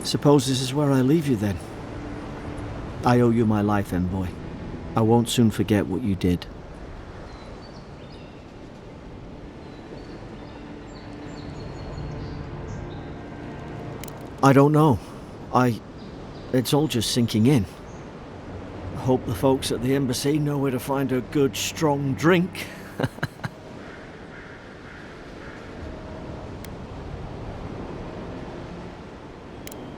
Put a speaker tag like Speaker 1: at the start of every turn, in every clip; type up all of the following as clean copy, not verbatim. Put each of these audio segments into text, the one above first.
Speaker 1: Suppose this is where I leave you then. I owe you my life, envoy. I won't soon forget what you did. I don't know. It's all just sinking in. I hope the folks at the embassy know where to find a good, strong drink.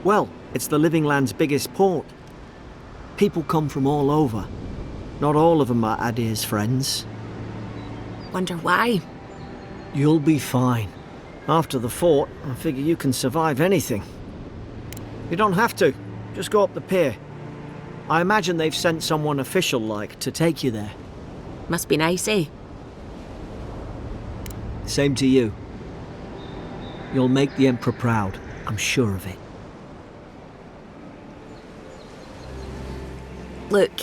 Speaker 1: Well, it's the Living Land's biggest port. People come from all over. Not all of them are Aedyr's friends.
Speaker 2: Wonder why?
Speaker 1: You'll be fine. After the fort, I figure you can survive anything. You don't have to. Just go up the pier. I imagine they've sent someone official-like to take you there.
Speaker 2: Must be nice, eh?
Speaker 1: Same to you. You'll make the Emperor proud. I'm sure of it.
Speaker 2: Look,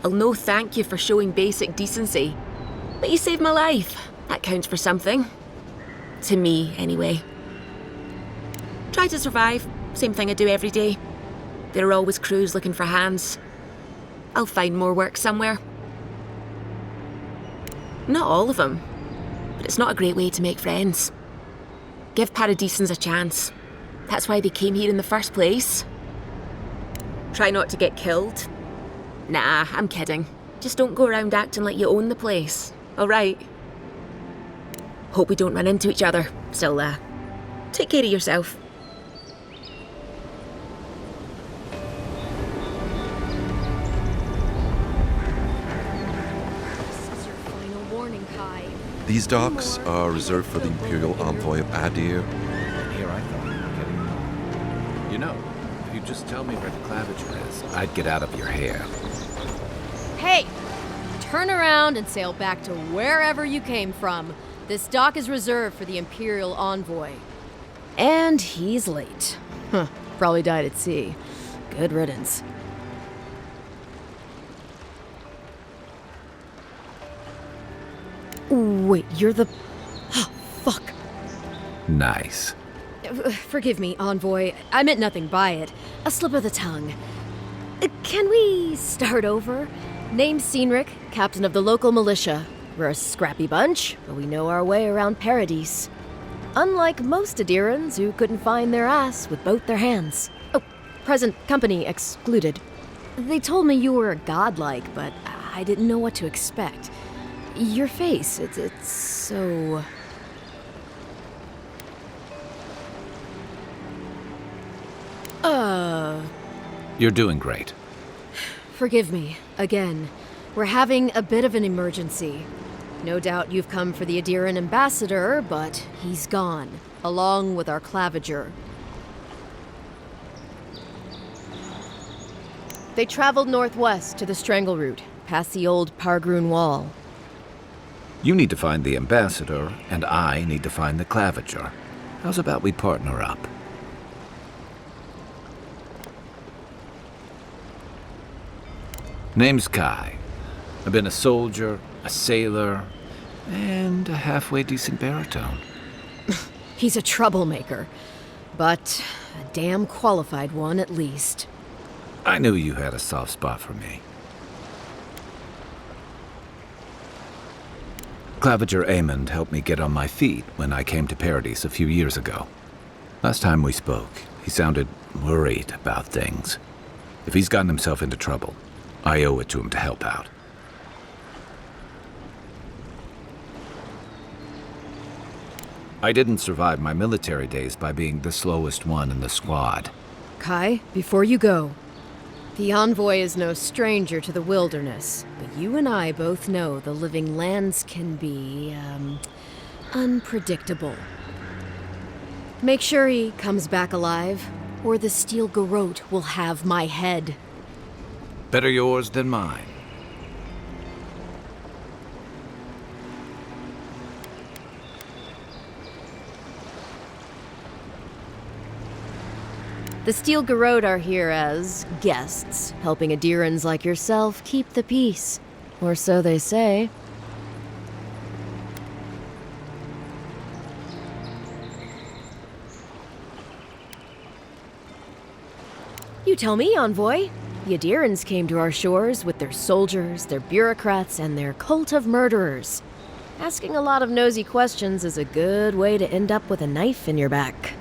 Speaker 2: I'll no thank you for showing basic decency. But you saved my life. That counts for something. To me, anyway. Try to survive. Same thing I do every day. There are always crews looking for hands. I'll find more work somewhere. Not all of them, but it's not a great way to make friends. Give paradisans a chance. That's why they came here in the first place. Try not to get killed. Nah, I'm kidding. Just don't go around acting like you own the place, alright? Hope we don't run into each other. Still, take care of yourself.
Speaker 3: These docks are reserved for the Imperial Envoy of Aedyr.
Speaker 4: Here I thought you were getting on. You know, if you just tell me where the claviger is, I'd get out of your hair.
Speaker 5: Hey! Turn around and sail back to wherever you came from. This dock is reserved for the Imperial Envoy. And he's late. Huh, probably died at sea. Good riddance. Wait, you're the... Oh, fuck.
Speaker 4: Nice.
Speaker 5: Forgive me, Envoy. I meant nothing by it. A slip of the tongue. Can we start over? Name's Cynric, captain of the local militia. We're a scrappy bunch, but we know our way around Paradise. Unlike most Aedyrans who couldn't find their ass with both their hands. Oh, present company excluded. They told me you were godlike, but I didn't know what to expect. Your face, it's so...
Speaker 4: You're doing great.
Speaker 5: Forgive me, again. We're having a bit of an emergency. No doubt you've come for the Aedyran ambassador, but he's gone, along with our claviger. They traveled northwest to the Strangle Route, past the old Pargrun Wall.
Speaker 4: You need to find the ambassador, and I need to find the claviger. How's about we partner up? Name's Kai. I've been a soldier, a sailor, and a halfway decent baritone.
Speaker 5: He's a troublemaker, but a damn qualified one at least.
Speaker 4: I knew you had a soft spot for me. Claviger Aemond helped me get on my feet when I came to Paradise a few years ago. Last time we spoke, he sounded worried about things. If he's gotten himself into trouble, I owe it to him to help out. I didn't survive my military days by being the slowest one in the squad.
Speaker 5: Kai, before you go, the Envoy is no stranger to the wilderness, but you and I both know the living lands can be, unpredictable. Make sure he comes back alive, or the Steel Garrote will have my head.
Speaker 4: Better yours than mine.
Speaker 5: The Steel Garrote are here as guests, helping Aedyrans like yourself keep the peace. Or so they say. You tell me, Envoy. The Aedyrans came to our shores with their soldiers, their bureaucrats, and their cult of murderers. Asking a lot of nosy questions is a good way to end up with a knife in your back.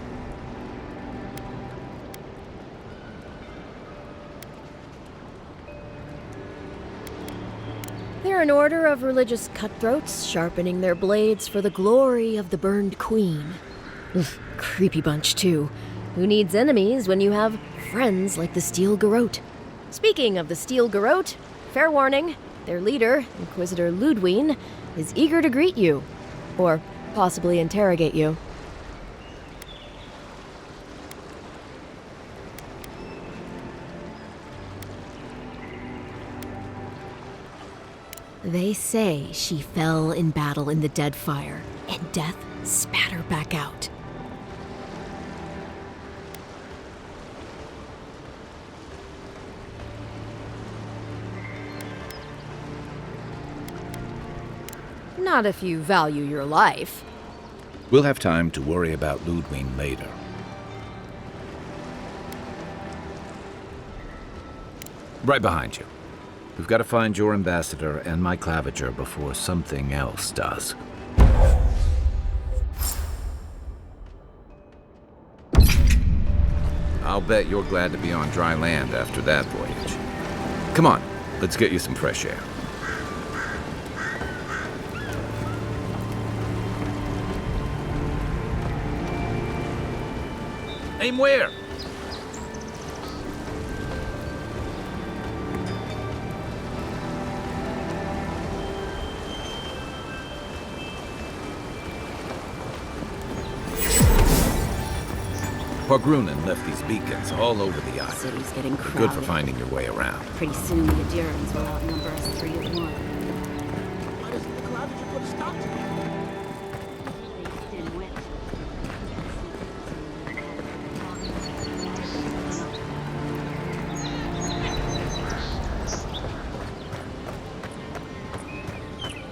Speaker 5: They're an order of religious cutthroats, sharpening their blades for the glory of the burned queen. Creepy bunch, too. Who needs enemies when you have friends like the Steel Garrote? Speaking of the Steel Garrote, fair warning, their leader, Inquisitor Ludwine, is eager to greet you. Or possibly interrogate you. They say she fell in battle in the Deadfire, and death spat her back out. Not if you value your life.
Speaker 4: We'll have time to worry about Ludwine later. Right behind you. We've got to find your ambassador and my claviger before something else does. I'll bet you're glad to be on dry land after that voyage. Come on, let's get you some fresh air. Aim where? Pargrunen left these beacons all over the island.
Speaker 6: City's getting
Speaker 4: They're
Speaker 6: crowded.
Speaker 4: good for finding your way around.
Speaker 6: Pretty soon the Aedyrans will outnumber us 3 to 1.
Speaker 7: Why doesn't the Claviger put a stop to it?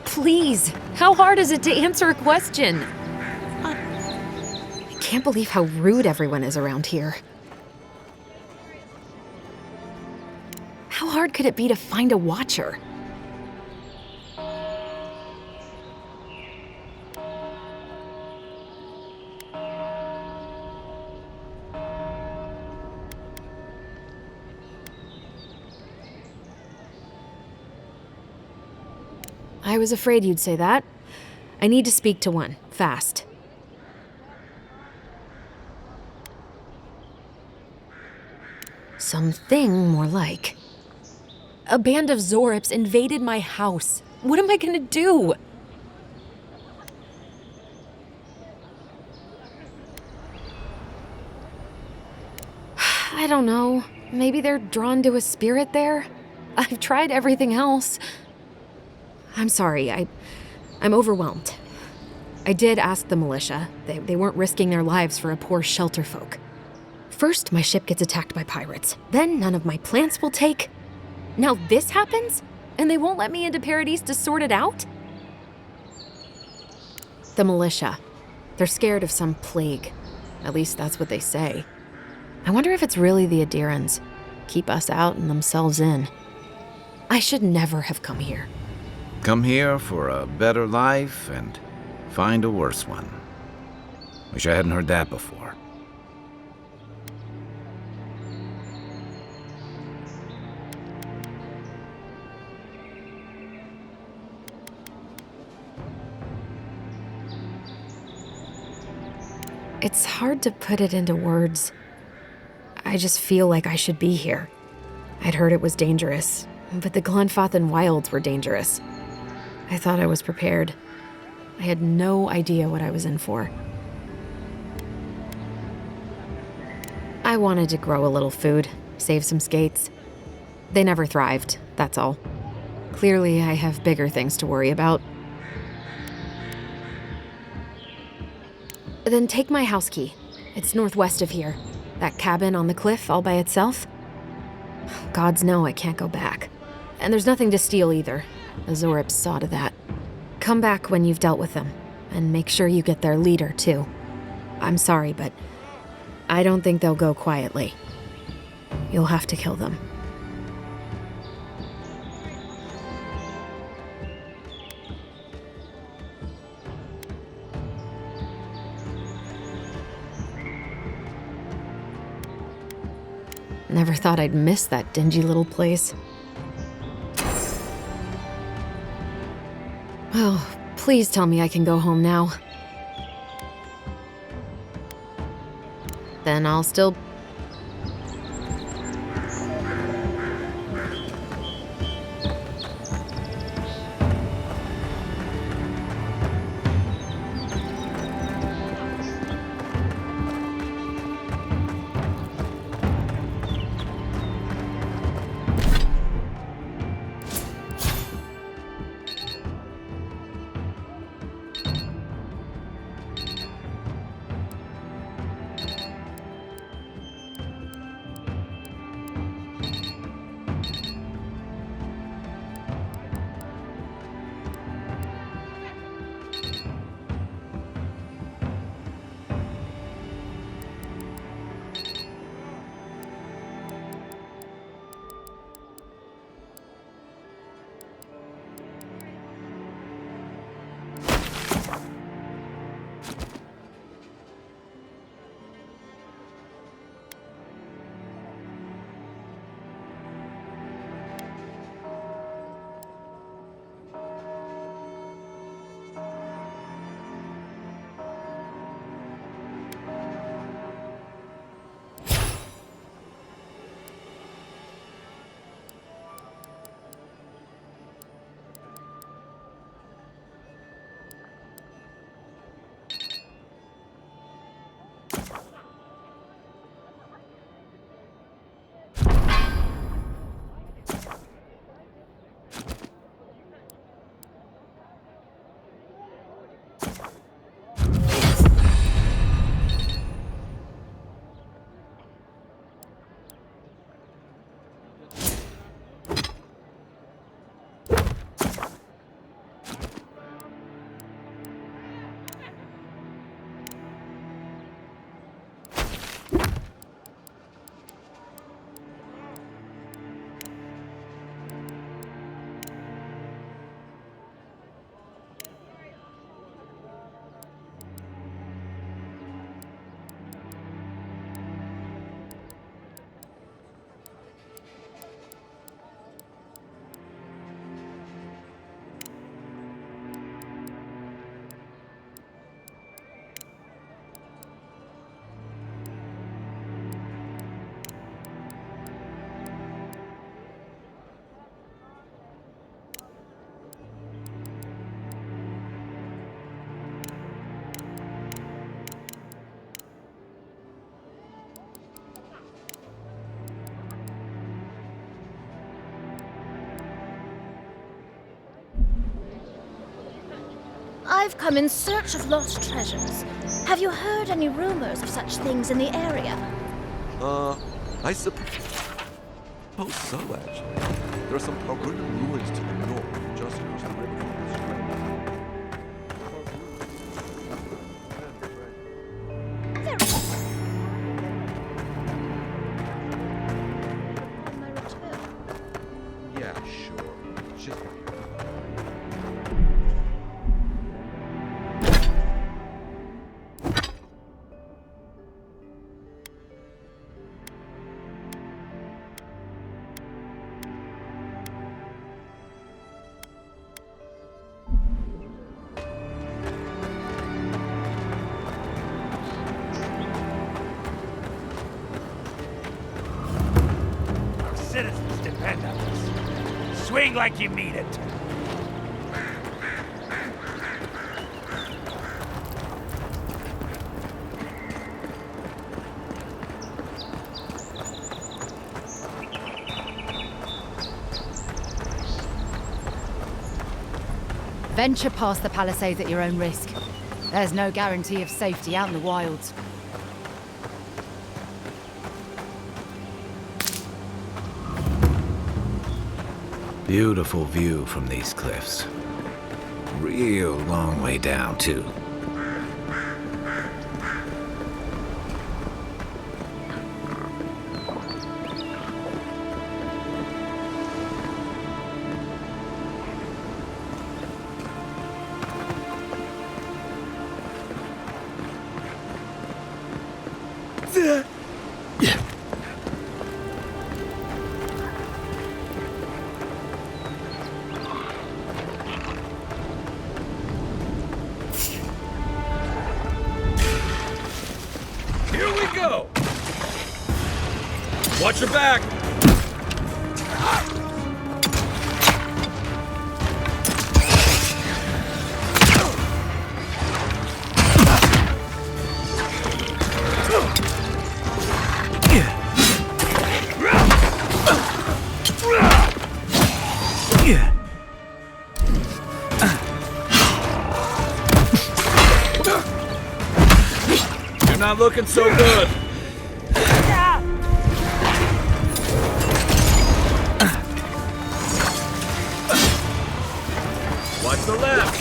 Speaker 2: Please, how hard is it to answer a question? I can't believe how rude everyone is around here. How hard could it be to find a watcher? I was afraid you'd say that. I need to speak to one, fast. Something more like. A band of Zorips invaded my house. What am I gonna do? I don't know. Maybe they're drawn to a spirit there? I've tried everything else. I'm sorry, I'm overwhelmed. I did ask the militia. They weren't risking their lives for a poor shelter folk. First, my ship gets attacked by pirates. Then none of my plants will take. Now this happens? And they won't let me into Paradise to sort it out? The militia. They're scared of some plague. At least that's what they say. I wonder if it's really the Aedyrans. Keep us out and themselves in. I should never have come here.
Speaker 4: Come here for a better life and find a worse one. Wish I hadn't heard that before.
Speaker 2: It's hard to put it into words. I just feel like I should be here. I'd heard it was dangerous, but the Glenfathan wilds were dangerous. I thought I was prepared. I had no idea what I was in for. I wanted to grow a little food, save some skates. They never thrived, that's all. Clearly, I have bigger things to worry about. Then take my house key. It's northwest of here. That cabin on the cliff all by itself. Gods know I can't go back. And there's nothing to steal either. The Zorips saw to that. Come back when you've dealt with them, and make sure you get their leader, too. I'm sorry, but I don't think they'll go quietly.
Speaker 5: You'll have to kill them. Never thought I'd miss that dingy little place. Well, please tell me I can go home now. Then I'll still...
Speaker 8: I've come in search of lost treasures. Have you heard any rumors of such things in the area?
Speaker 3: I suppose so, actually. There are some Palgritan ruins to the north, just across the river from this trail.
Speaker 8: On my return.
Speaker 3: Yeah, sure. Just
Speaker 9: citizens depend on us. Swing like you mean it.
Speaker 6: Venture past the palisades at your own risk. There's no guarantee of safety out in the wilds.
Speaker 4: Beautiful view from these cliffs. Real long way down, too.
Speaker 10: Here we go! Watch your back! You're not looking so good. Watch the left.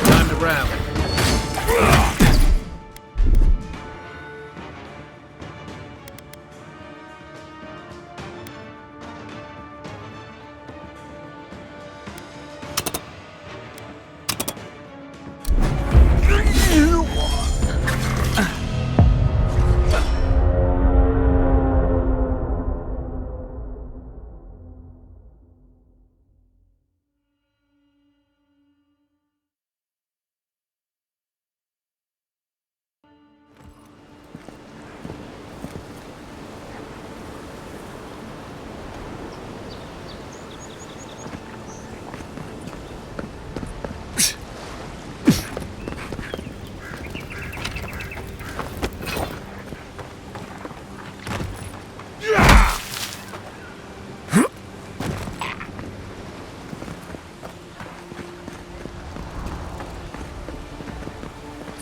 Speaker 10: Time to rally.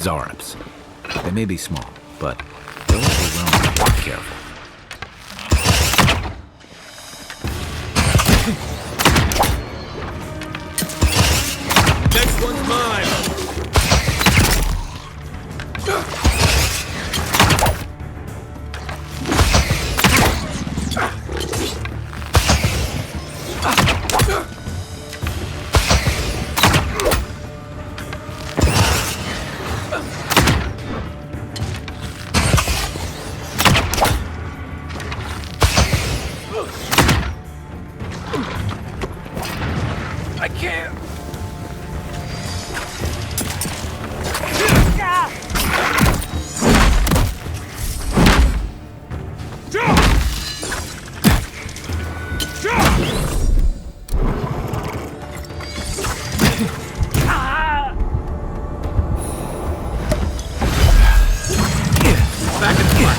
Speaker 4: Zarops. They may be small, but they're overwhelming. Be careful.
Speaker 10: Next one's mine! I can't! Back in the fight.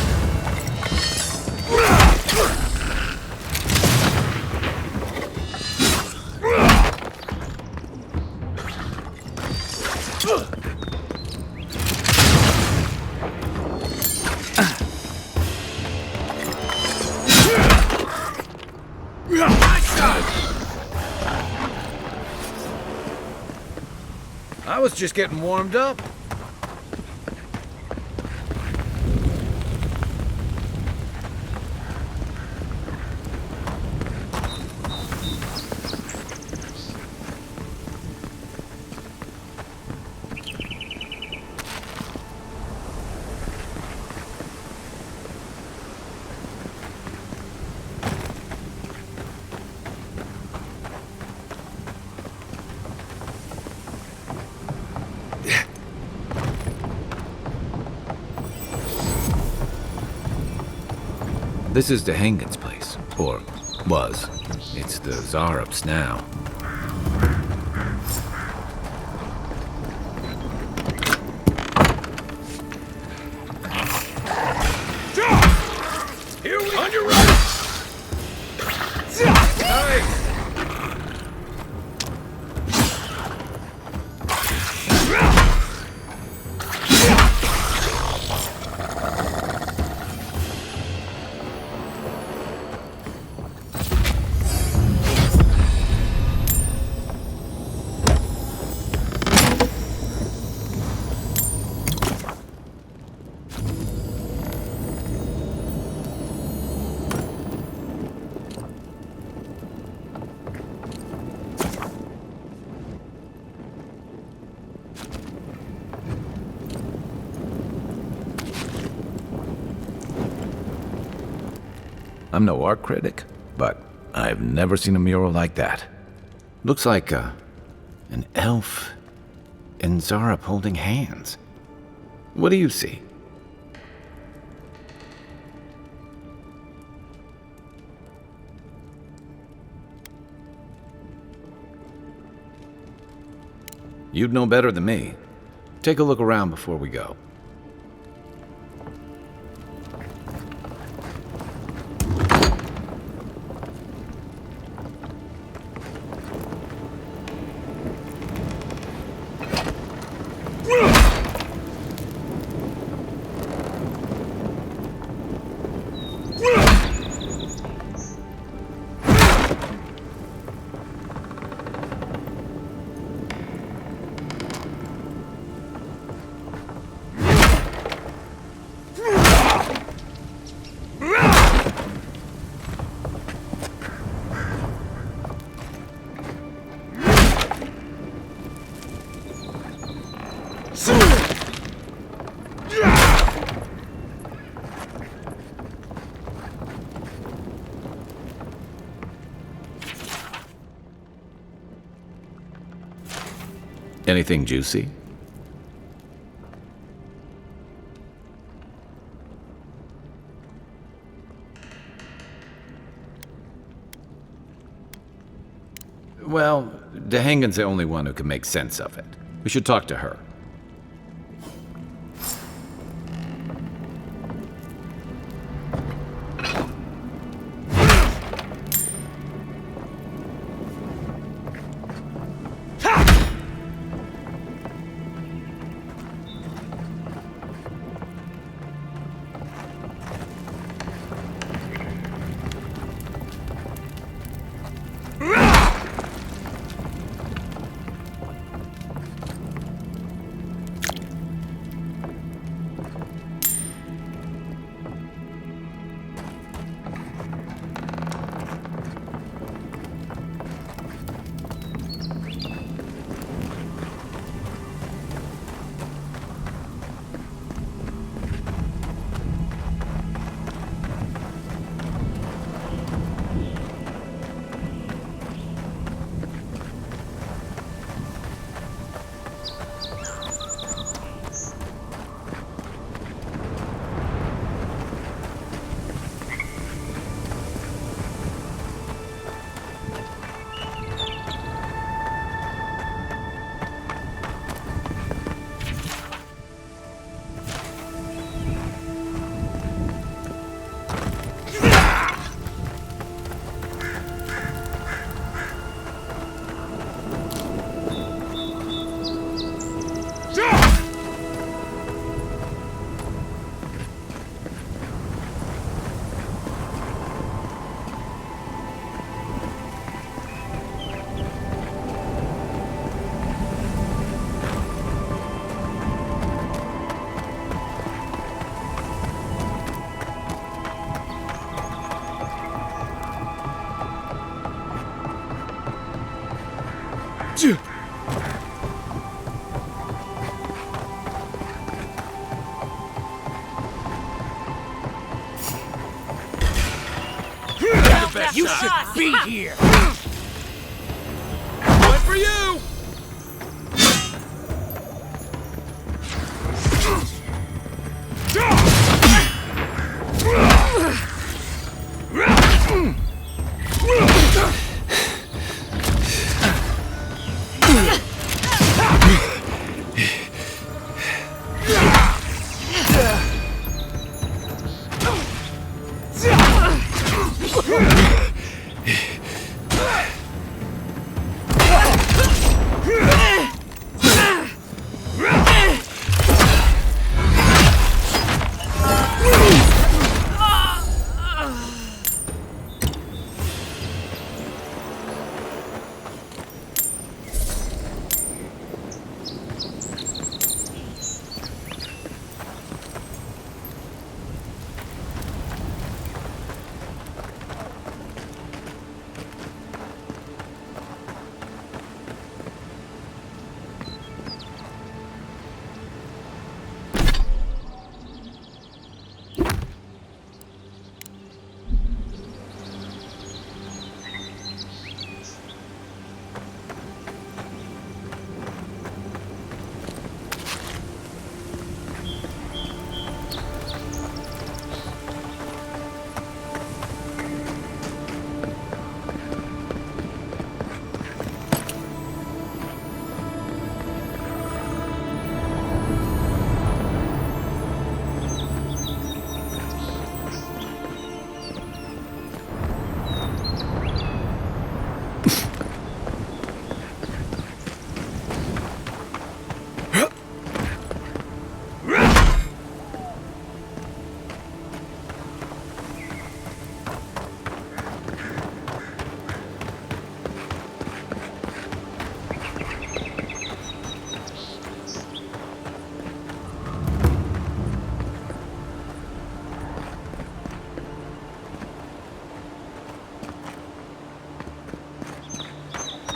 Speaker 10: I was just getting warmed up.
Speaker 4: This is Dehangan's place, or was. It's the Zarops now.
Speaker 10: Here we on your right! Nice!
Speaker 4: I'm no art critic, but I've never seen a mural like that. Looks like an elf and Zarep holding hands. What do you see? You'd know better than me. Take a look around before we go. Anything juicy? Well, Dehangan's the only one who can make sense of it. We should talk to her.
Speaker 9: You should be here!
Speaker 10: One for you!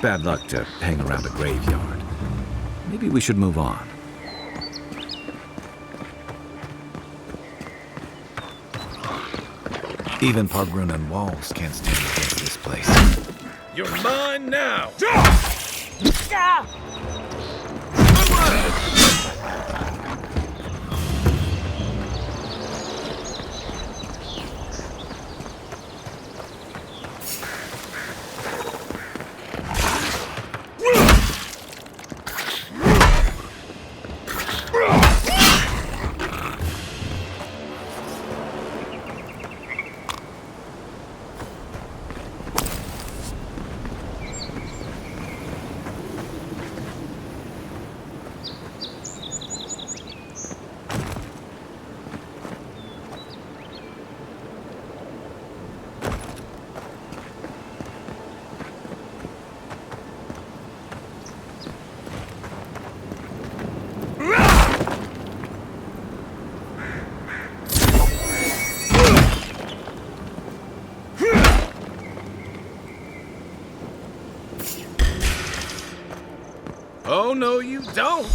Speaker 4: bad luck to hang around a graveyard. Maybe we should move on. Even Pargrunan walls can't stand against this place.
Speaker 10: You're mine now! Oh, no, you don't!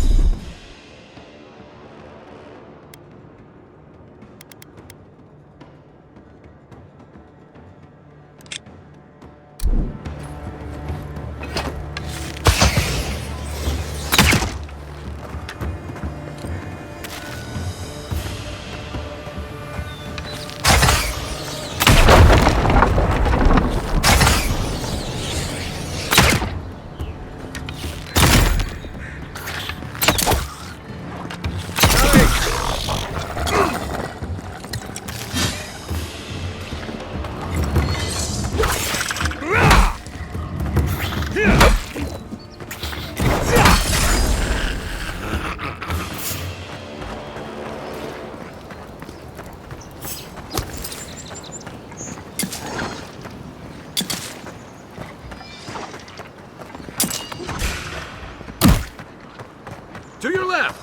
Speaker 10: To your left!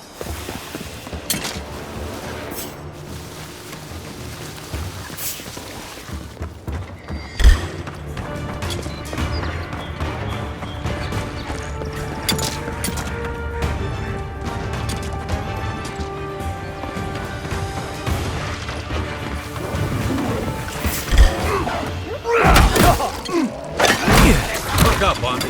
Speaker 10: Look up, Bond.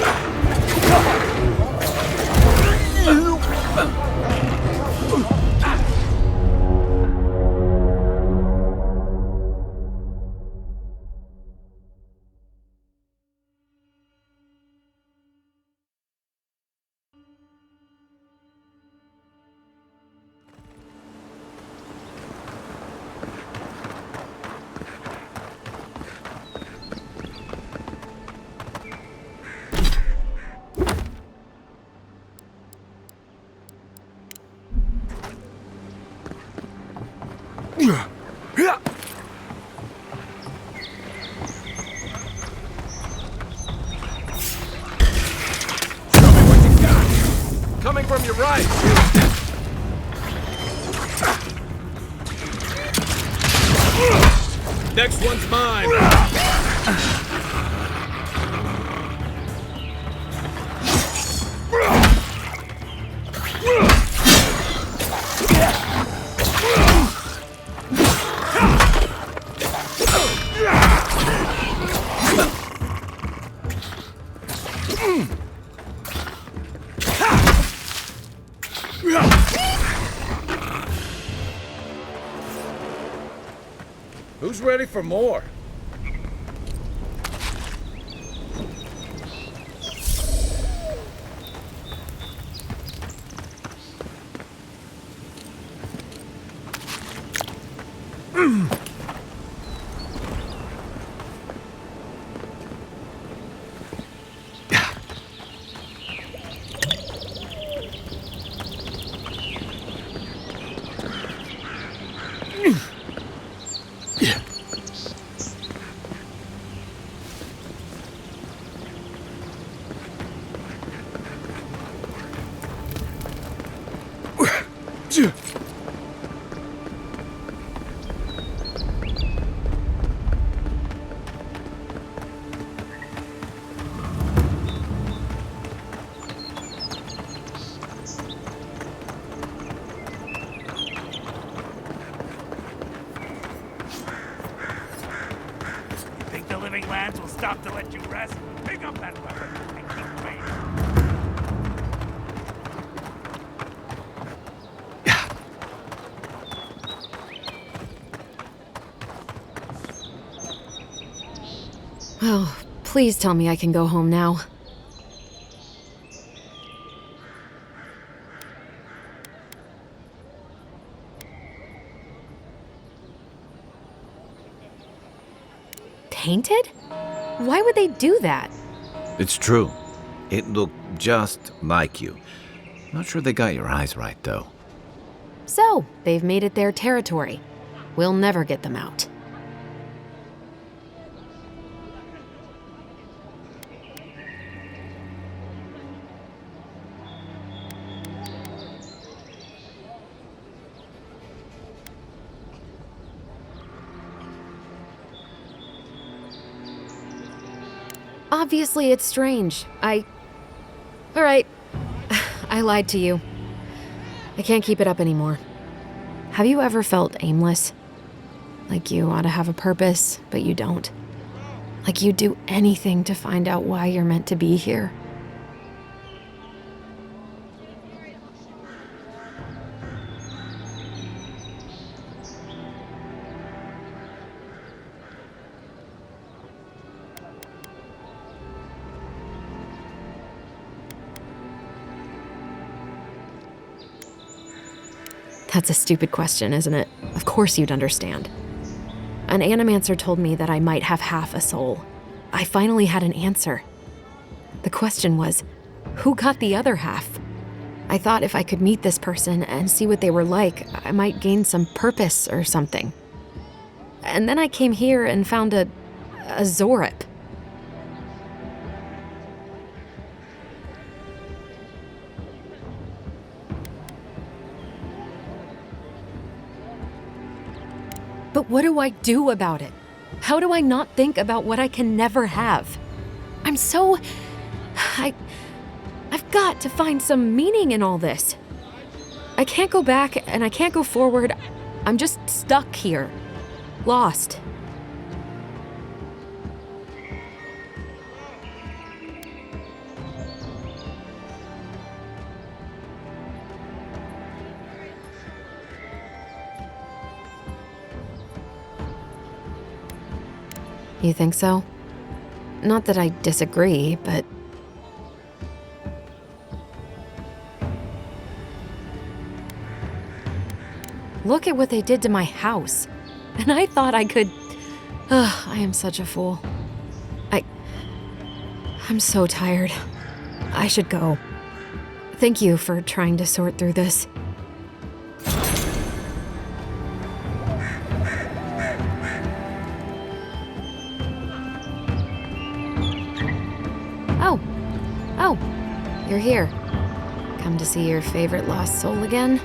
Speaker 10: Coming from your right! Next one's mine! Who's ready for more?
Speaker 9: hands will stop to let you rest, pick up that weapon and keep waiting.
Speaker 5: Oh, please tell me I can go home now. Painted? Why would they do that?
Speaker 4: It's true. It looked just like you. Not sure they got your eyes right, though.
Speaker 5: So, they've made it their territory. We'll never get them out. Obviously, it's strange. Alright. I lied to you. I can't keep it up anymore. Have you ever felt aimless? Like you ought to have a purpose, but you don't? Like you'd do anything to find out why you're meant to be here? That's a stupid question, isn't it? Of course you'd understand. An animancer told me that I might have half a soul. I finally had an answer. The question was, who got the other half? I thought if I could meet this person and see what they were like, I might gain some purpose or something. And then I came here and found a Zorip. But what do I do about it? How do I not think about what I can never have? I've got to find some meaning in all this. I can't go back and I can't go forward. I'm just stuck here. Lost. You think so? Not that I disagree, but... Look at what they did to my house. And I thought I could... Ugh, I am such a fool. I'm so tired. I should go. Thank you for trying to sort through this. Oh, you're here. Come to see your favorite lost soul again?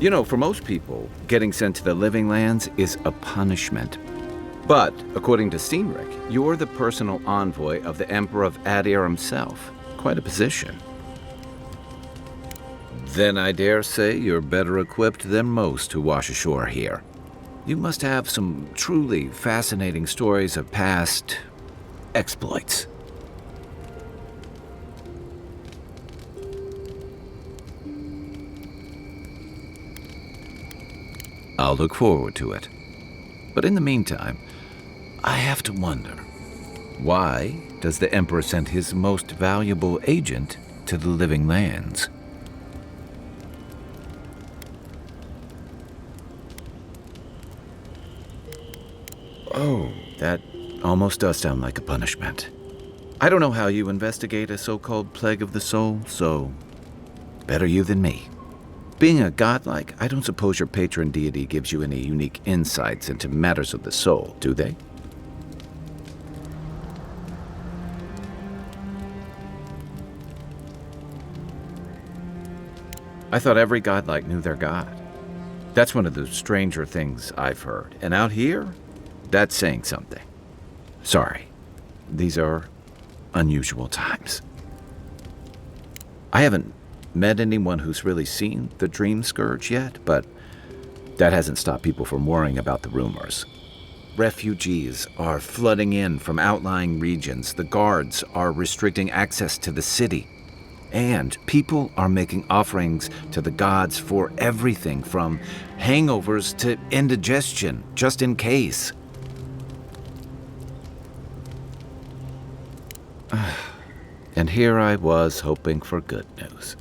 Speaker 4: You know, for most people, getting sent to the Living Lands is a punishment. But, according to Cynric, you're the personal envoy of the Emperor of Aedyr himself. Quite a position. Then I dare say you're better equipped than most who wash ashore here. You must have some truly fascinating stories of past exploits. I'll look forward to it. But in the meantime, I have to wonder, why does the Emperor send his most valuable agent to the Living Lands? Oh, that almost does sound like a punishment. I don't know how you investigate a so-called plague of the soul, so better you than me. Being a godlike, I don't suppose your patron deity gives you any unique insights into matters of the soul, do they? I thought every godlike knew their god. That's one of the stranger things I've heard. And out here, that's saying something. Sorry, these are unusual times. I haven't met anyone who's really seen the Dream Scourge yet, but that hasn't stopped people from worrying about the rumors. Refugees are flooding in from outlying regions. The guards are restricting access to the city. And people are making offerings to the gods for everything from hangovers to indigestion, just in case. And here I was hoping for good news.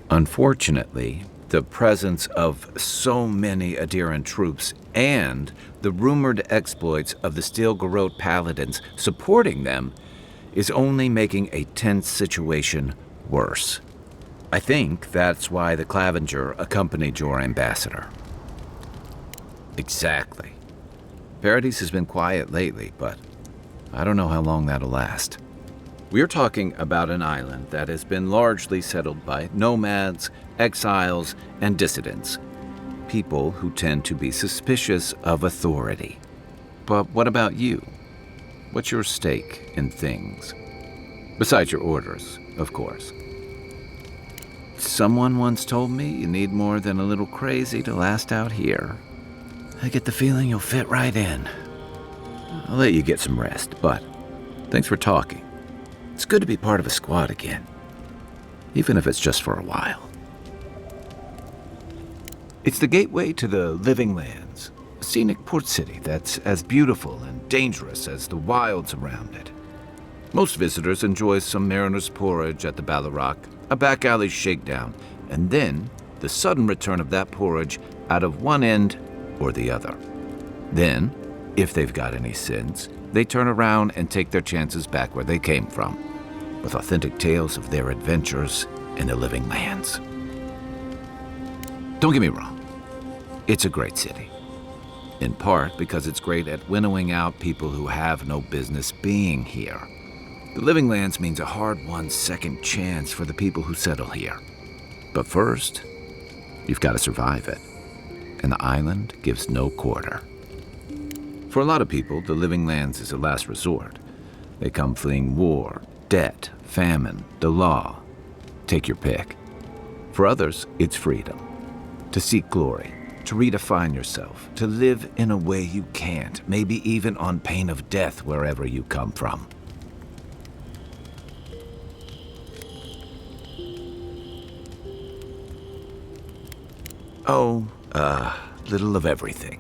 Speaker 4: Unfortunately, the presence of so many Aedyran troops and the rumored exploits of the Steel Garrote paladins supporting them is only making a tense situation worse. I think that's why the Clavenger accompanied your ambassador. Exactly. Paradise has been quiet lately, but I don't know how long that'll last. We're talking about an island that has been largely settled by nomads, exiles, and dissidents. People who tend to be suspicious of authority. But what about you? What's your stake in things? Besides your orders, of course. Someone once told me you need more than a little crazy to last out here. I get the feeling you'll fit right in. I'll let you get some rest, but thanks for talking. It's good to be part of a squad again, even if it's just for a while. It's the gateway to the Living Lands, a scenic port city that's as beautiful and dangerous as the wilds around it. Most visitors enjoy some mariner's porridge at the Ballarrock, a back alley shakedown, and then the sudden return of that porridge out of one end or the other. Then, if they've got any sins, they turn around and take their chances back where they came from, with authentic tales of their adventures in the Living Lands. Don't get me wrong, it's a great city. In part because it's great at winnowing out people who have no business being here. The Living Lands means a hard-won second chance for the people who settle here. But first, you've got to survive it. And the island gives no quarter. For a lot of people, the Living Lands is a last resort. They come fleeing war, debt, famine, the law. Take your pick. For others, it's freedom. To seek glory, to redefine yourself, to live in a way you can't, maybe even on pain of death wherever you come from. Oh, little of everything.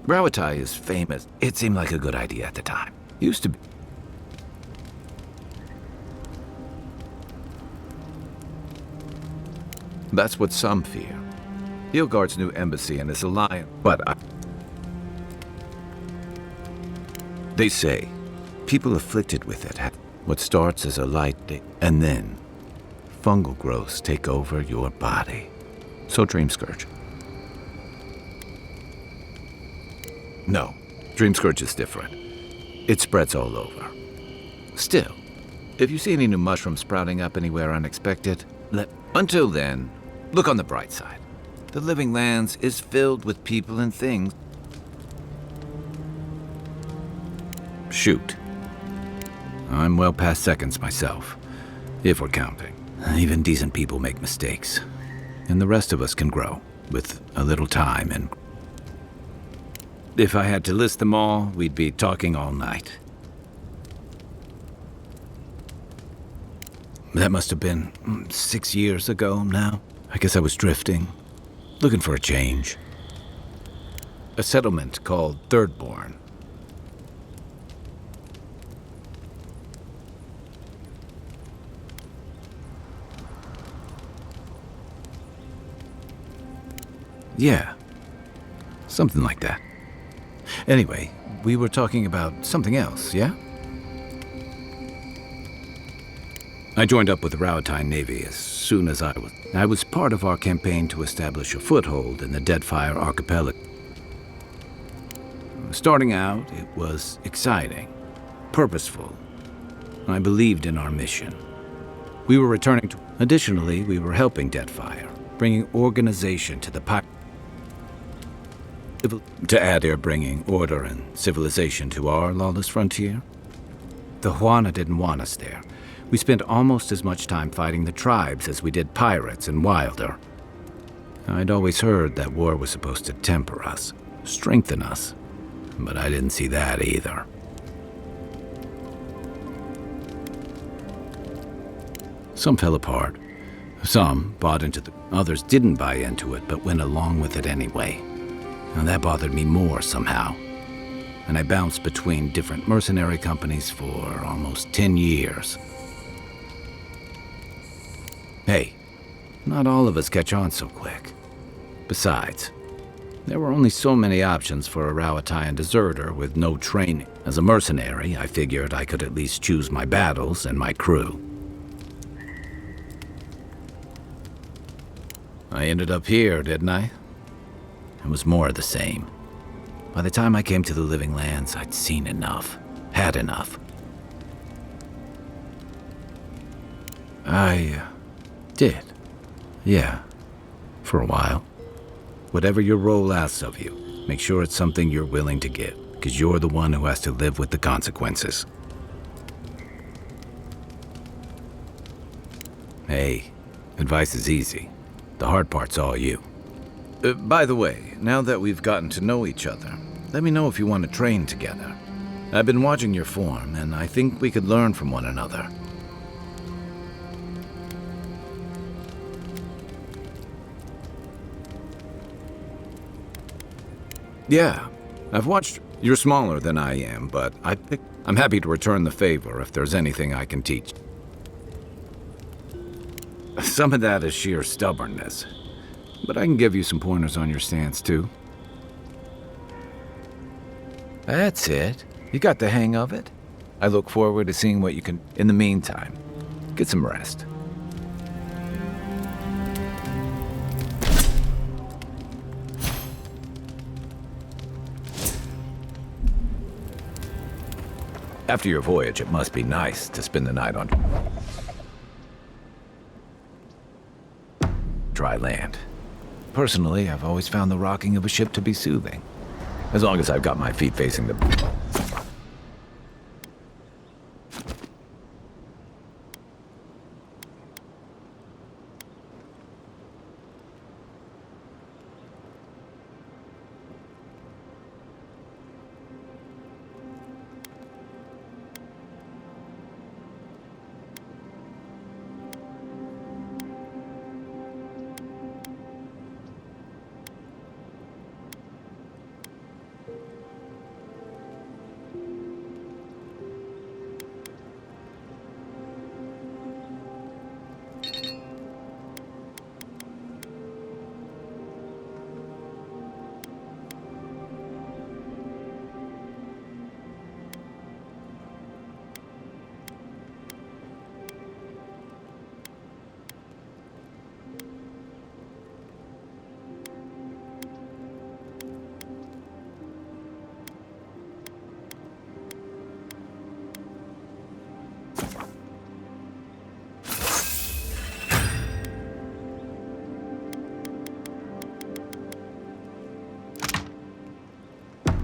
Speaker 4: Rawatai is famous. It seemed like a good idea at the time. Used to be. That's what some fear. Hilgard's new embassy and his alliance, but they say people afflicted with it have what starts as a light day, and then fungal growths take over your body. So Dream Scourge. No, Dream Scourge is different. It spreads all over. Still, if you see any new mushrooms sprouting up anywhere unexpected, until then, look on the bright side. The Living Lands is filled with people and things. Shoot. I'm well past seconds myself, if we're counting. Even decent people make mistakes. And the rest of us can grow, with a little time and... If I had to list them all, we'd be talking all night. That must have been 6 years ago now. I guess I was drifting, looking for a change. A settlement called Thirdborn. Yeah, something like that. Anyway, we were talking about something else, yeah? I joined up with the Rauatine Navy as soon as I was part of our campaign to establish a foothold in the Deadfire Archipelago. Starting out, it was exciting, purposeful. I believed in our mission. We were returning to... Additionally, we were helping Deadfire, bringing organization to the to Aedyr, bringing order and civilization to our lawless frontier. The Juana didn't want us there. We spent almost as much time fighting the tribes as we did pirates and Wilder. I'd always heard that war was supposed to temper us, strengthen us, but I didn't see that either. Some fell apart. Some bought into it. Others didn't buy into it, but went along with it anyway. And that bothered me more somehow. And I bounced between different mercenary companies for almost 10 years. Hey, not all of us catch on so quick. Besides, there were only so many options for a Rauatine deserter with no training. As a mercenary, I figured I could at least choose my battles and my crew. I ended up here, didn't I? It was more of the same. By the time I came to the Living Lands, I'd seen enough. Had enough. I did. Yeah. For a while. Whatever your role asks of you, make sure it's something you're willing to give, because you're the one who has to live with the consequences. Hey, advice is easy. The hard part's all you. By the way, now that we've gotten to know each other, let me know if you want to train together. I've been watching your form, and I think we could learn from one another. Yeah, I've watched... You're smaller than I am, but I'm happy to return the favor if there's anything I can teach. Some of that is sheer stubbornness. But I can give you some pointers on your stance, too. That's it. You got the hang of it. I look forward to seeing what you can... In the meantime, get some rest. After your voyage, it must be nice to spend the night on dry land. Personally, I've always found the rocking of a ship to be soothing. As long as I've got my feet facing the...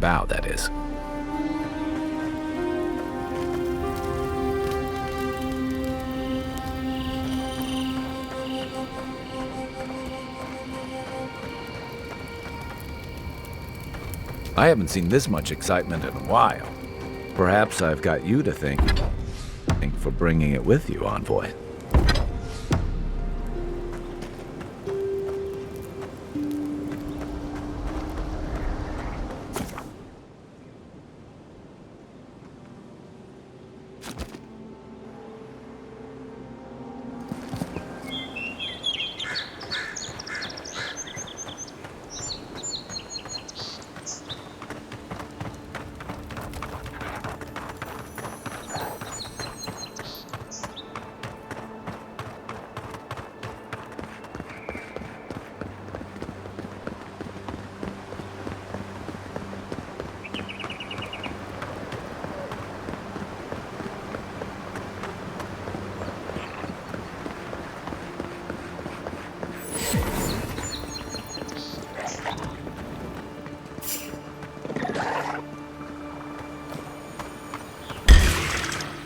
Speaker 4: bow, that is. I haven't seen this much excitement in a while. Perhaps I've got you to thank for bringing it with you, envoy.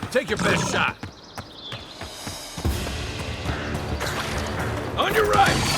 Speaker 10: Take your best shot. On your right.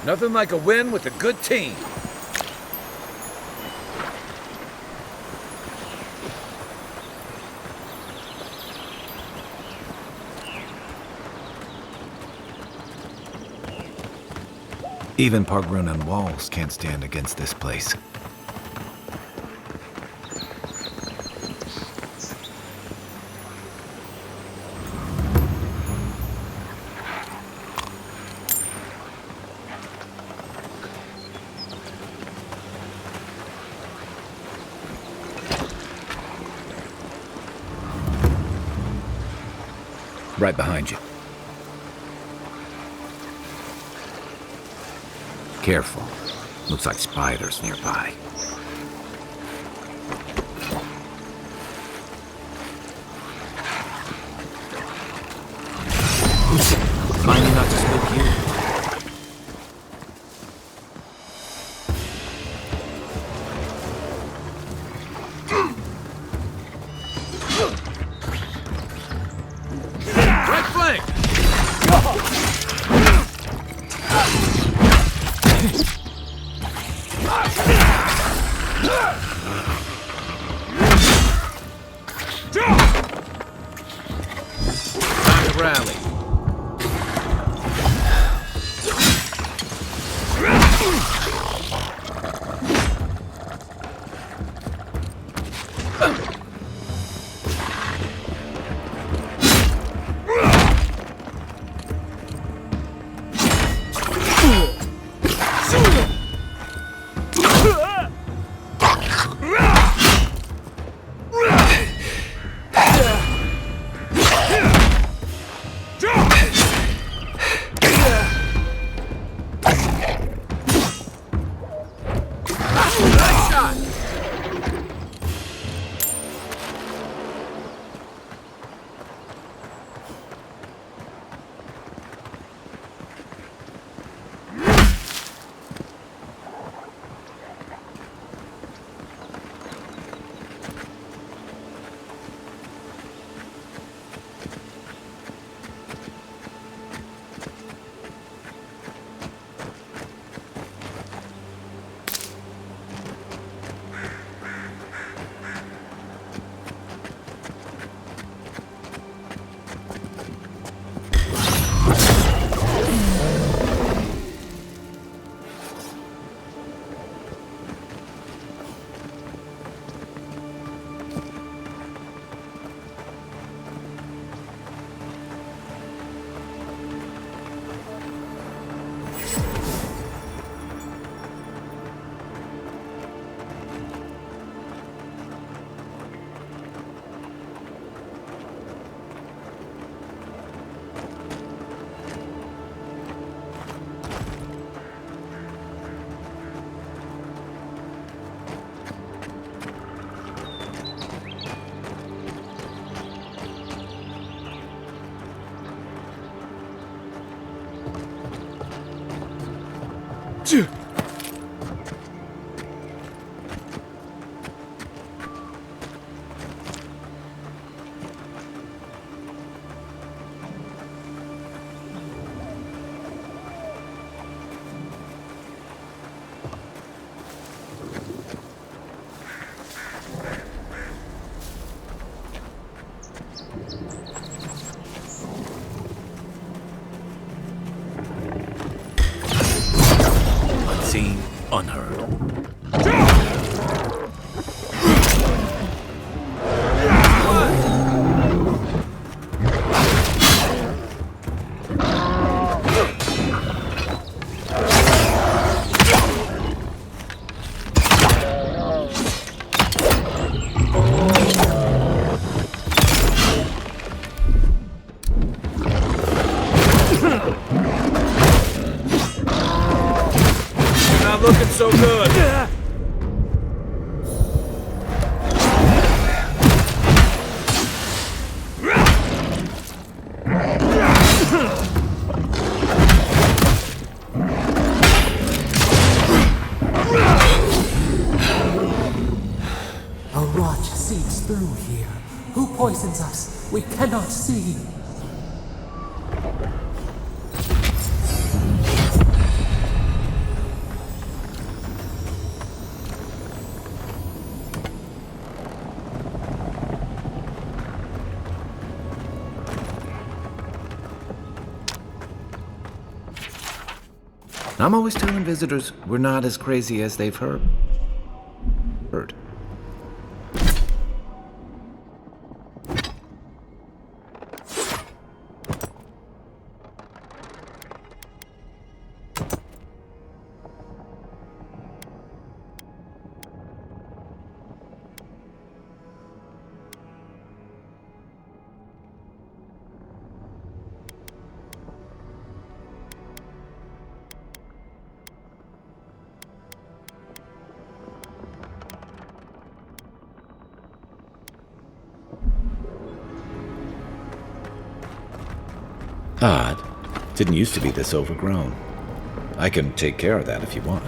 Speaker 10: Nothing like a win with a good team.
Speaker 4: Even Pargrunan walls can't stand against this place. Right behind you. Careful. Looks like spiders nearby. Mind you not to spook you.
Speaker 10: Rally.
Speaker 11: seeps through here? Who poisons us? We cannot see.
Speaker 4: I'm always telling visitors we're not as crazy as they've heard. Odd. Didn't used to be this overgrown. I can take care of that if you want.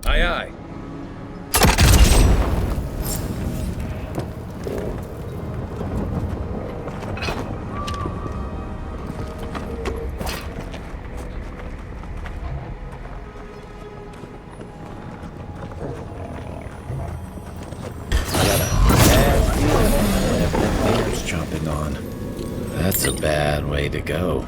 Speaker 10: Aye, aye.
Speaker 4: Bear's chomping on. That's a bad way to go.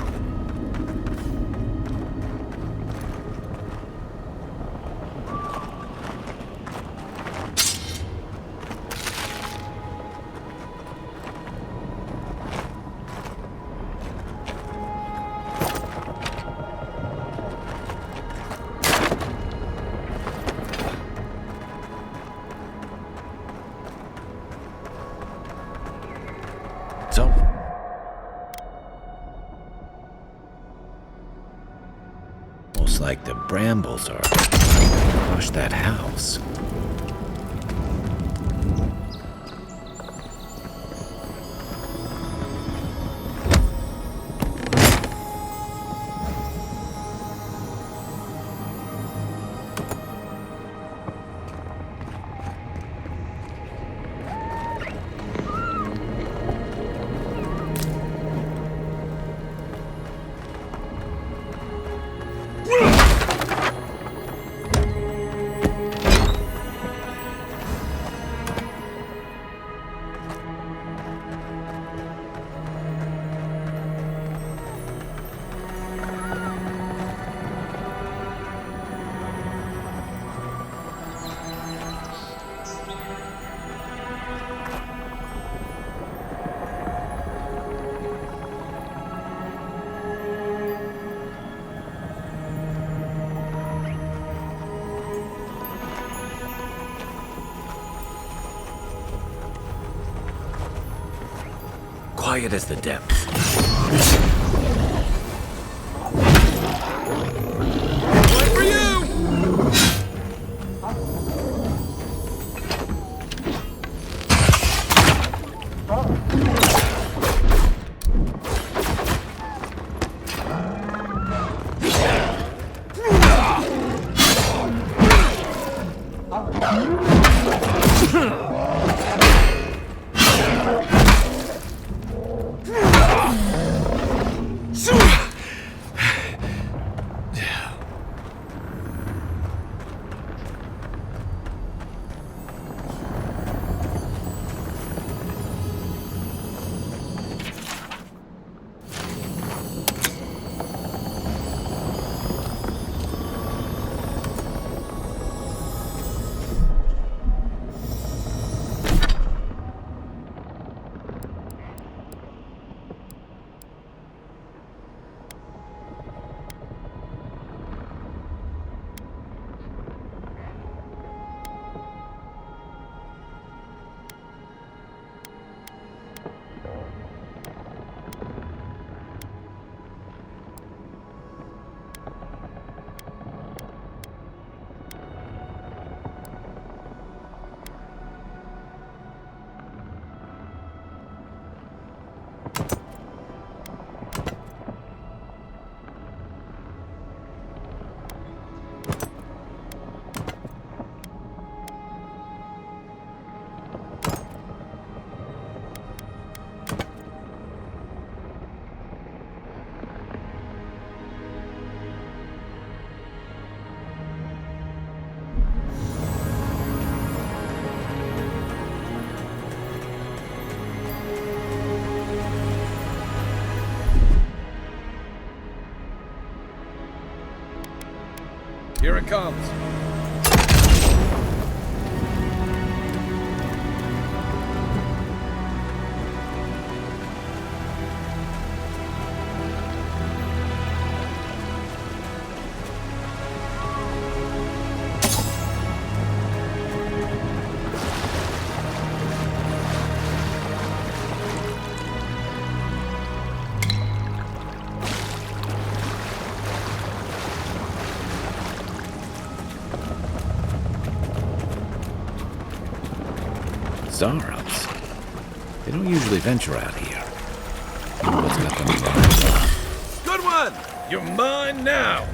Speaker 4: So, almost like the brambles are trying to crush that house. Quiet as the depths.
Speaker 10: One for you! Here it comes.
Speaker 4: Zaros. They don't usually venture out here. I wonder what's got them running.
Speaker 3: Good one!
Speaker 10: You're mine now!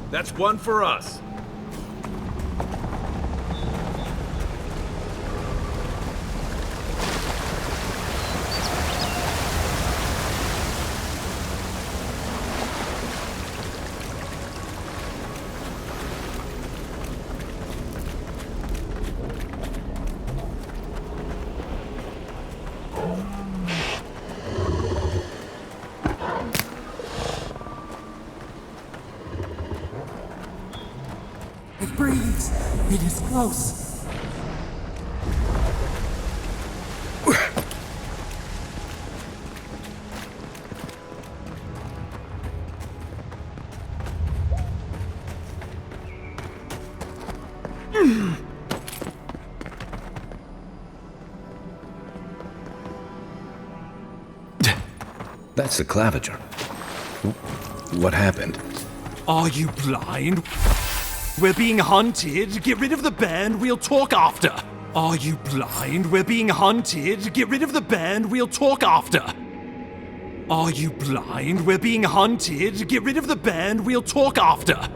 Speaker 10: That's one for us.
Speaker 11: It breathes. It is close.
Speaker 4: That's the claviger. What happened?
Speaker 12: Are you blind? We're being hunted. Get rid of the band, we'll talk after. Are you blind? We're being hunted. Get rid of the band, we'll talk after. Are you blind? We're being hunted. Get rid of the band, we'll talk after.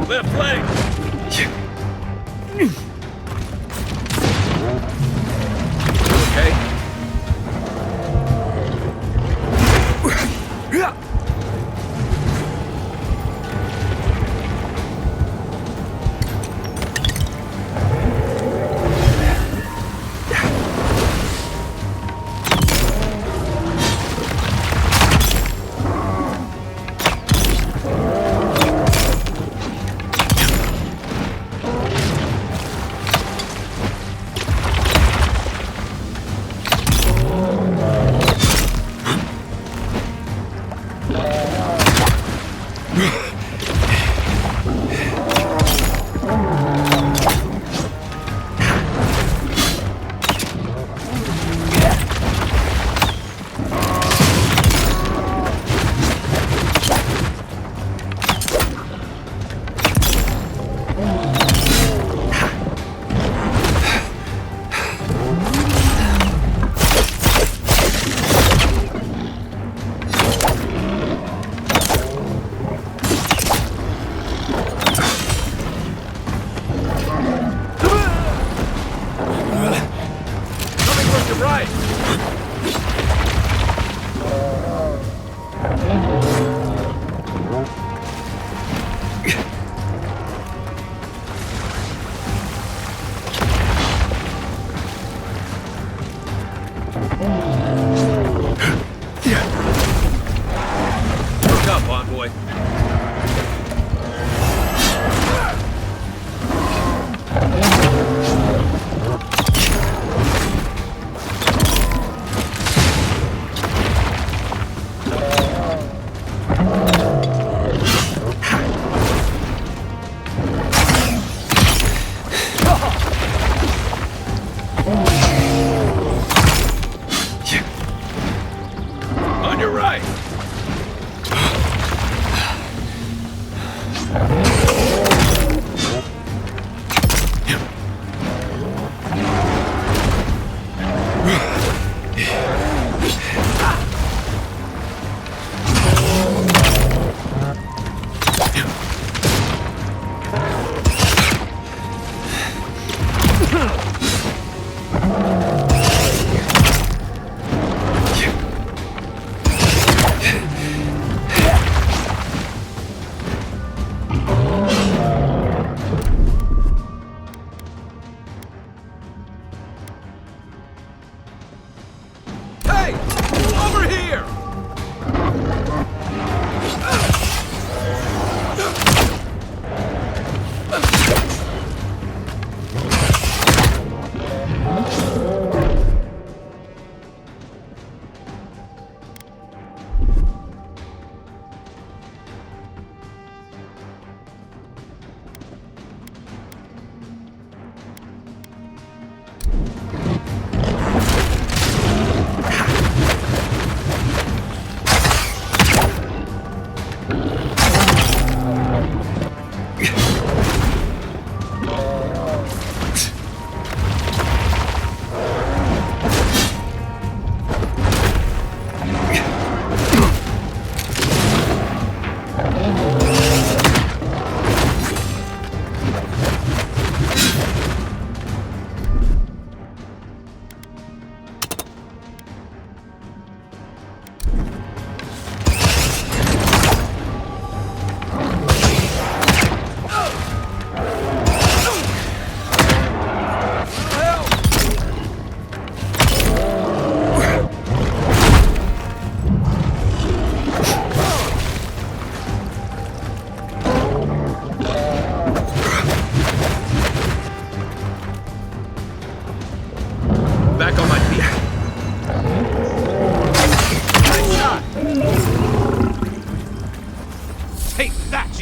Speaker 10: Left flank! Okay?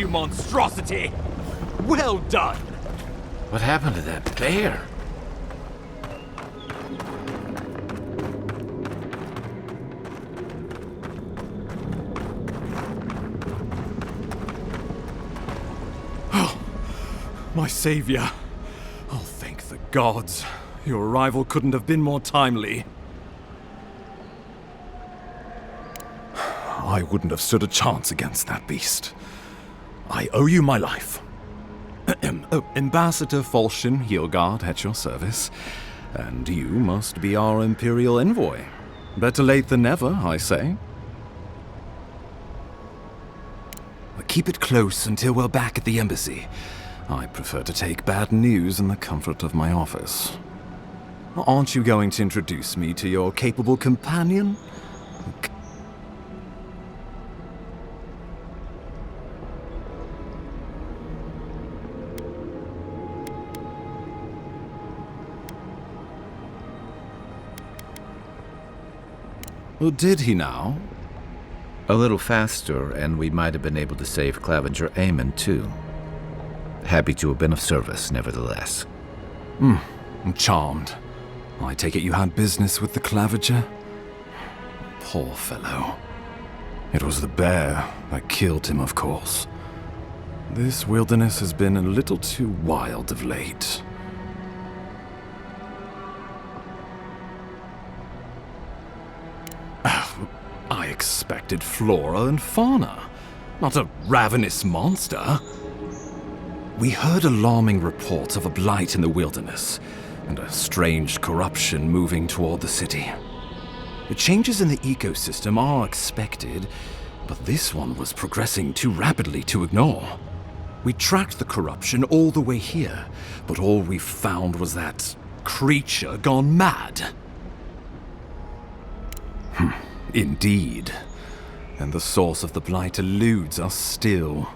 Speaker 12: Monstrosity! Well done!
Speaker 4: What happened to that bear?
Speaker 12: Oh, my savior. Oh, thank the gods. Your arrival couldn't have been more timely. I wouldn't have stood a chance against that beast. I owe you my life. Oh, Ambassador Falchion Hildegard at your service. And you must be our Imperial envoy. Better late than never, I say. Keep it close until we're back at the embassy. I prefer to take bad news in the comfort of my office. Aren't you going to introduce me to your capable companion? Or did he now?
Speaker 4: A little faster, and we might have been able to save Clavenger Aemon, too. Happy to have been of service, nevertheless.
Speaker 12: I'm charmed. I take it you had business with the Clavenger? Poor fellow. It was the bear that killed him, of course. This wilderness has been a little too wild of late. I expected flora and fauna, not a ravenous monster. We heard alarming reports of a blight in the wilderness, and a strange corruption moving toward the city. The changes in the ecosystem are expected, but this one was progressing too rapidly to ignore. We tracked the corruption all the way here, but all we found was that creature gone mad. Indeed. And the source of the blight eludes us still.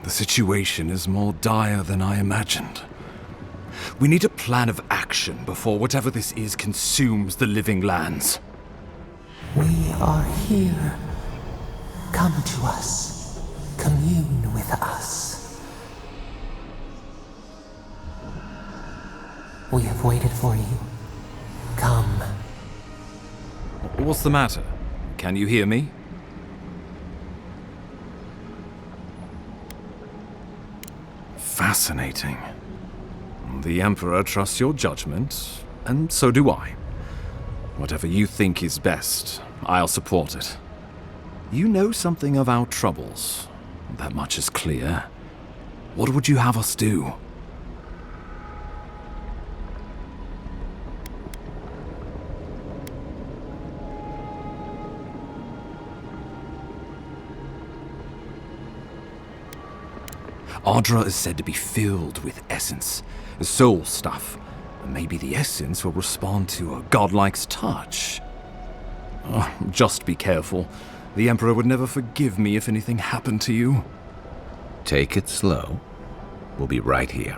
Speaker 12: The situation is more dire than I imagined. We need a plan of action before whatever this is consumes the living lands.
Speaker 11: We are here. Come to us. Commune with us. We have waited for you. Come.
Speaker 12: What's the matter? Can you hear me? Fascinating. The Emperor trusts your judgment, and so do I. Whatever you think is best, I'll support it. You know something of our troubles. That much is clear. What would you have us do? Aedyr is said to be filled with essence, soul stuff. Maybe the essence will respond to a godlike's touch. Just be careful. The Emperor would never forgive me if anything happened to you.
Speaker 4: Take it slow. We'll be right here.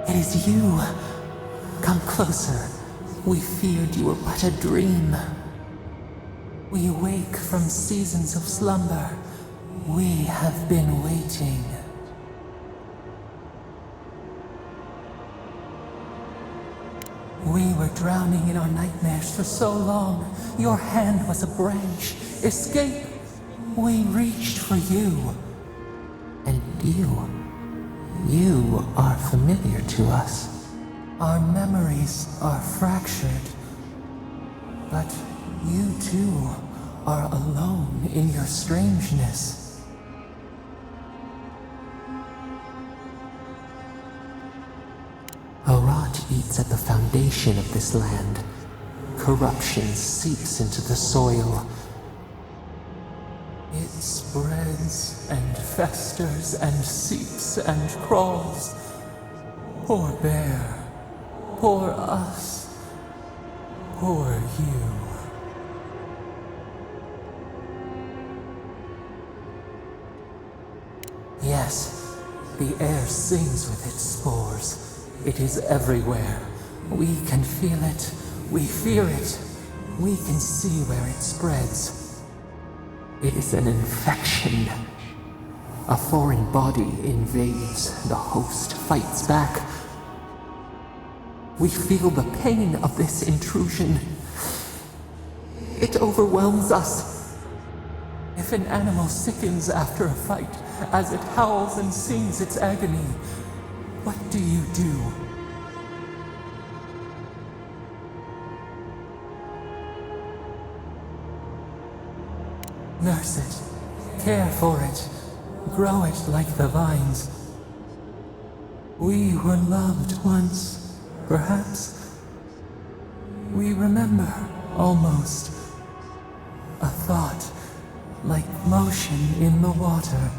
Speaker 11: It is you. Come closer. We feared you were but a dream. We awake from seasons of slumber. We have been waiting. We were drowning in our nightmares for so long. Your hand was a branch. Escape! We reached for you. And you are familiar to us. Our memories are fractured. But you too are alone in your strangeness. A rot eats at the foundation of this land. Corruption seeps into the soil. It spreads and festers and seeps and crawls. Poor bear. Poor us. Poor you. Yes, the air sings with its spores. It is everywhere. We can feel it. We fear it. We can see where it spreads. It is an infection. A foreign body invades, the host fights back. We feel the pain of this intrusion. It overwhelms us. If an animal sickens after a fight, as it howls and sings its agony, what do you do? Nurse it, care for it, grow it like the vines. We were loved once, perhaps. We remember, almost. A thought, like motion in the water.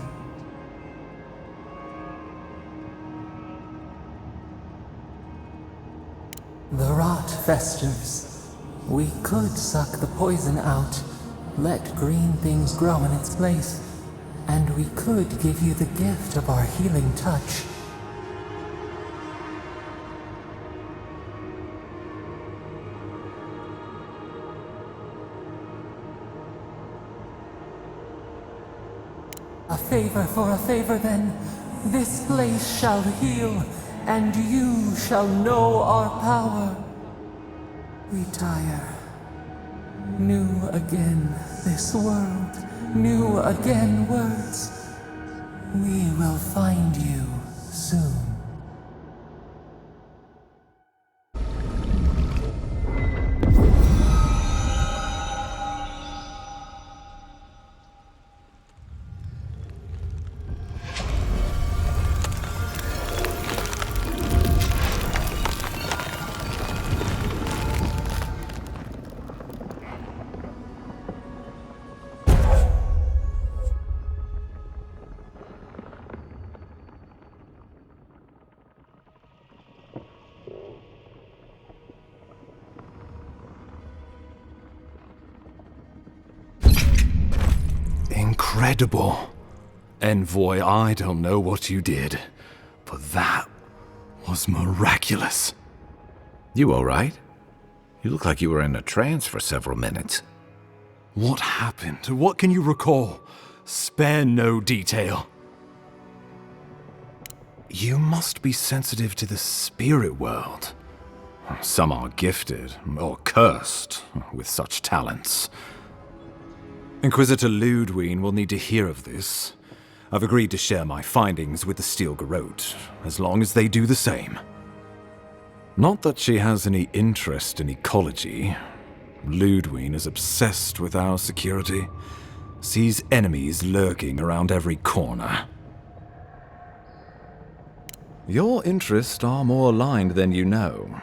Speaker 11: The rot festers. We could suck the poison out, let green things grow in its place, and we could give you the gift of our healing touch. A favor for a favor, then. This place shall heal, and you shall know our power. Retire. New again this world, new again words. We will find you soon.
Speaker 12: Incredible. Envoy, I don't know what you did, but that was miraculous.
Speaker 4: You all right? You look like you were in a trance for several minutes.
Speaker 12: What happened? What can you recall? Spare no detail. You must be sensitive to the spirit world. Some are gifted, or cursed, with such talents. Inquisitor Ludwine will need to hear of this. I've agreed to share my findings with the Steel Garrote, as long as they do the same. Not that she has any interest in ecology. Ludwine is obsessed with our security, sees enemies lurking around every corner. Your interests are more aligned than you know.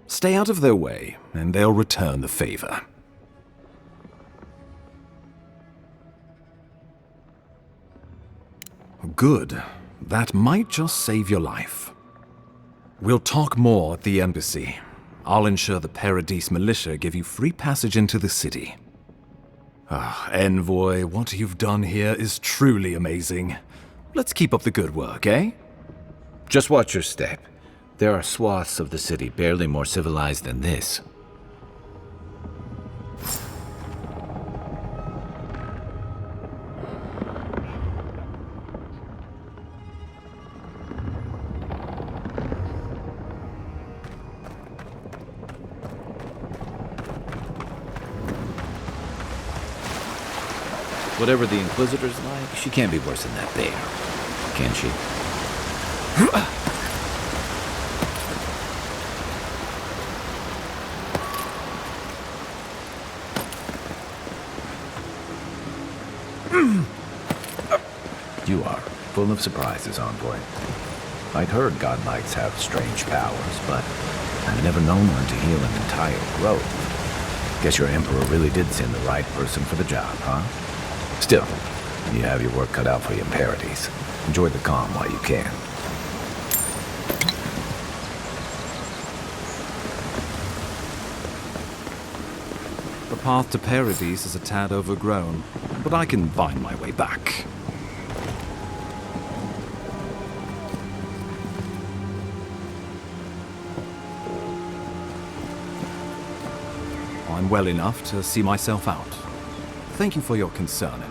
Speaker 12: Stay out of their way, and they'll return the favor. Good. That might just save your life. We'll talk more at the embassy. I'll ensure the Paradise militia give you free passage into the city. Envoy, what you've done here is truly amazing. Let's keep up the good work, eh?
Speaker 4: Just watch your step. There are swaths of the city barely more civilized than this. Whatever the Inquisitor's like, she can't be worse than that bear. Can she? You are full of surprises, Envoy. I'd heard God Knights have strange powers, but I've never known one to heal an entire grove. Guess your Emperor really did send the right person for the job, huh? Still, you have your work cut out for you in Paradise. Enjoy the calm while you can.
Speaker 12: The path to Paradise is a tad overgrown, but I can find my way back. I'm well enough to see myself out. Thank you for your concern,